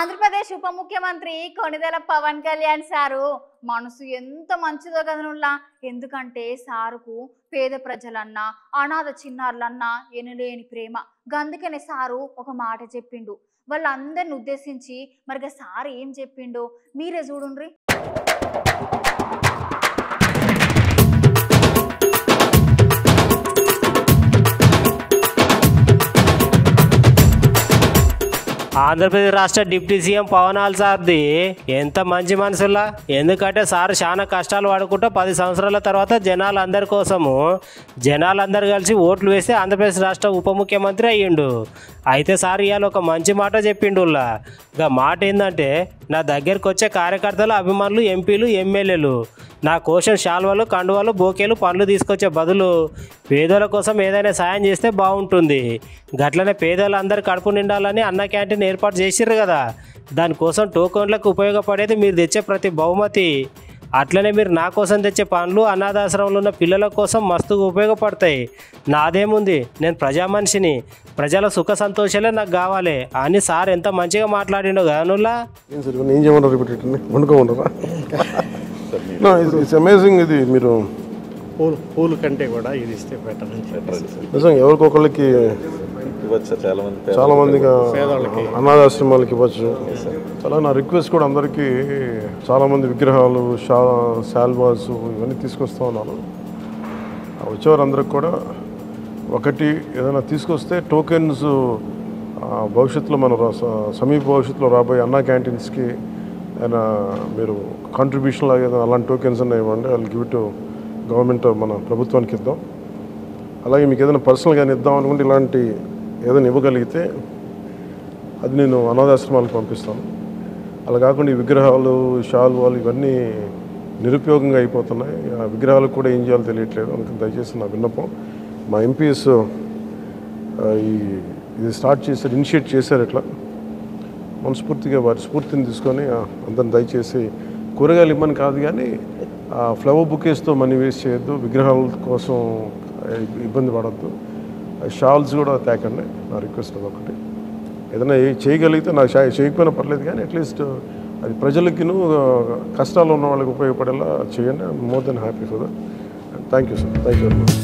ఆంధ్రప్రదేశ్ ఉప ముఖ్యమంత్రి కొణిదెల పవన్ కళ్యాణ్ సారు మనసు ఎంత మంచిదో కదనుల్లా. ఎందుకంటే సారుకు పేద ప్రజలన్నా అనాథ చిన్నారులన్నా ఎనలేని ప్రేమ. గందుకనే సారు ఒక మాట చెప్పిండు. వాళ్ళందరిని ఉద్దేశించి మరిగా సారు ఏం చెప్పిండో మీరే చూడుండ్రి. ఆంధ్రప్రదేశ్ రాష్ట్ర డిప్యూటీ సీఎం పవన్ సార్ది ఎంత మంచి మనసులా. ఎందుకంటే సార్ చాలా కష్టాలు పడుకుంటూ 10 సంవత్సరాల తర్వాత జనాలందరి కోసము జనాలందరూ కలిసి ఓట్లు వేస్తే ఆంధ్రప్రదేశ్ రాష్ట్ర ఉప ముఖ్యమంత్రి అయ్యిండు. అయితే సార్ ఇవాళ ఒక మంచి మాట చెప్పిండులా. ఇక మాట ఏంటంటే, నా దగ్గరికి వచ్చే కార్యకర్తలు, అభిమానులు, ఎంపీలు, ఎమ్మెల్యేలు నా కోసం శాల్వాలు, కండువాలు, బోకేలు, పండ్లు తీసుకొచ్చే బదులు పేదల కోసం ఏదైనా సాయం చేస్తే బాగుంటుంది. గట్లనే పేదలందరూ కడుపు నిండాలని అన్న క్యాంటీన్ ఏర్పాటు చేసిర్రు కదా, దానికోసం టోకన్లకు ఉపయోగపడేది మీరు తెచ్చే ప్రతి బహుమతి. అట్లనే మీరు నా కోసం తెచ్చే పనులు అనాథాశ్రమంలో ఉన్న పిల్లల కోసం మస్తుగా ఉపయోగపడతాయి. నాదేముంది, నేను ప్రజా మనిషిని, ప్రజల సుఖ సంతోషాలే నాకు కావాలి అని సార్ ఎంత మంచిగా మాట్లాడిండో గానులా. It's amazing. ఇది మీరు పూలు కంటే కూడా ఇది ఇస్తే బెటర్ నిజంగా ఎవరికొకళ్ళకి ఇవ్వచ్చు, చాలా మందికి అనాథాశ్రమాలకి ఇవ్వచ్చు. చాలా నా రిక్వెస్ట్ కూడా అందరికీ చాలామంది విగ్రహాలు, శాల్వాస్ ఇవన్నీ తీసుకొస్తూ ఉన్నాను. వచ్చేవారందరికి కూడా ఒకటి ఏదైనా తీసుకొస్తే టోకెన్స్ భవిష్యత్తులో మన సమీప భవిష్యత్తులో రాబోయే అన్నా క్యాంటీన్స్కి అయినా మీరు కాంట్రిబ్యూషన్ లాగా ఏదైనా అలాంటి టోకెన్స్ అన్నా ఇవ్వండి. వాళ్ళు గివ్ టు గవర్నమెంట్, మన ప్రభుత్వానికి ఇద్దాం. అలాగే మీకు ఏదైనా పర్సనల్గా ఇద్దాం అనుకుంటే ఇలాంటి ఏదైనా ఇవ్వగలిగితే అది నేను అనాథాశ్రమాలకు పంపిస్తాను. అలా కాకుండా ఈ విగ్రహాలు, శాల్వాలు ఇవన్నీ నిరుపయోగంగా అయిపోతున్నాయి. ఆ విగ్రహాలకు కూడా ఏం చేయాలో తెలియట్లేదు. అందుకని దయచేసి నా విన్నపం, మా ఎంపీస్ ఇది స్టార్ట్ చేశారు, ఇనిషియేట్ చేశారు. ఇట్లా మనస్ఫూర్తిగా వారి స్ఫూర్తిని తీసుకొని అందరిని దయచేసి కూరగాయలు ఇమ్మని కాదు కానీ ఫ్లవర్ బుకేస్తో మనీ వేస్ట్ చేయొద్దు, విగ్రహాల కోసం ఇబ్బంది పడద్దు, షాల్స్ కూడా తేకండి. నా రిక్వెస్ట్ అదొకటి. ఏదైనా చేయగలిగితే, నాకు చేయకపోయినా పర్లేదు కానీ అట్లీస్ట్ అది ప్రజలకి కష్టాలు ఉన్న వాళ్ళకి ఉపయోగపడేలా చేయండి. I'm more than happy for that. Thank you sir. Thank you very much.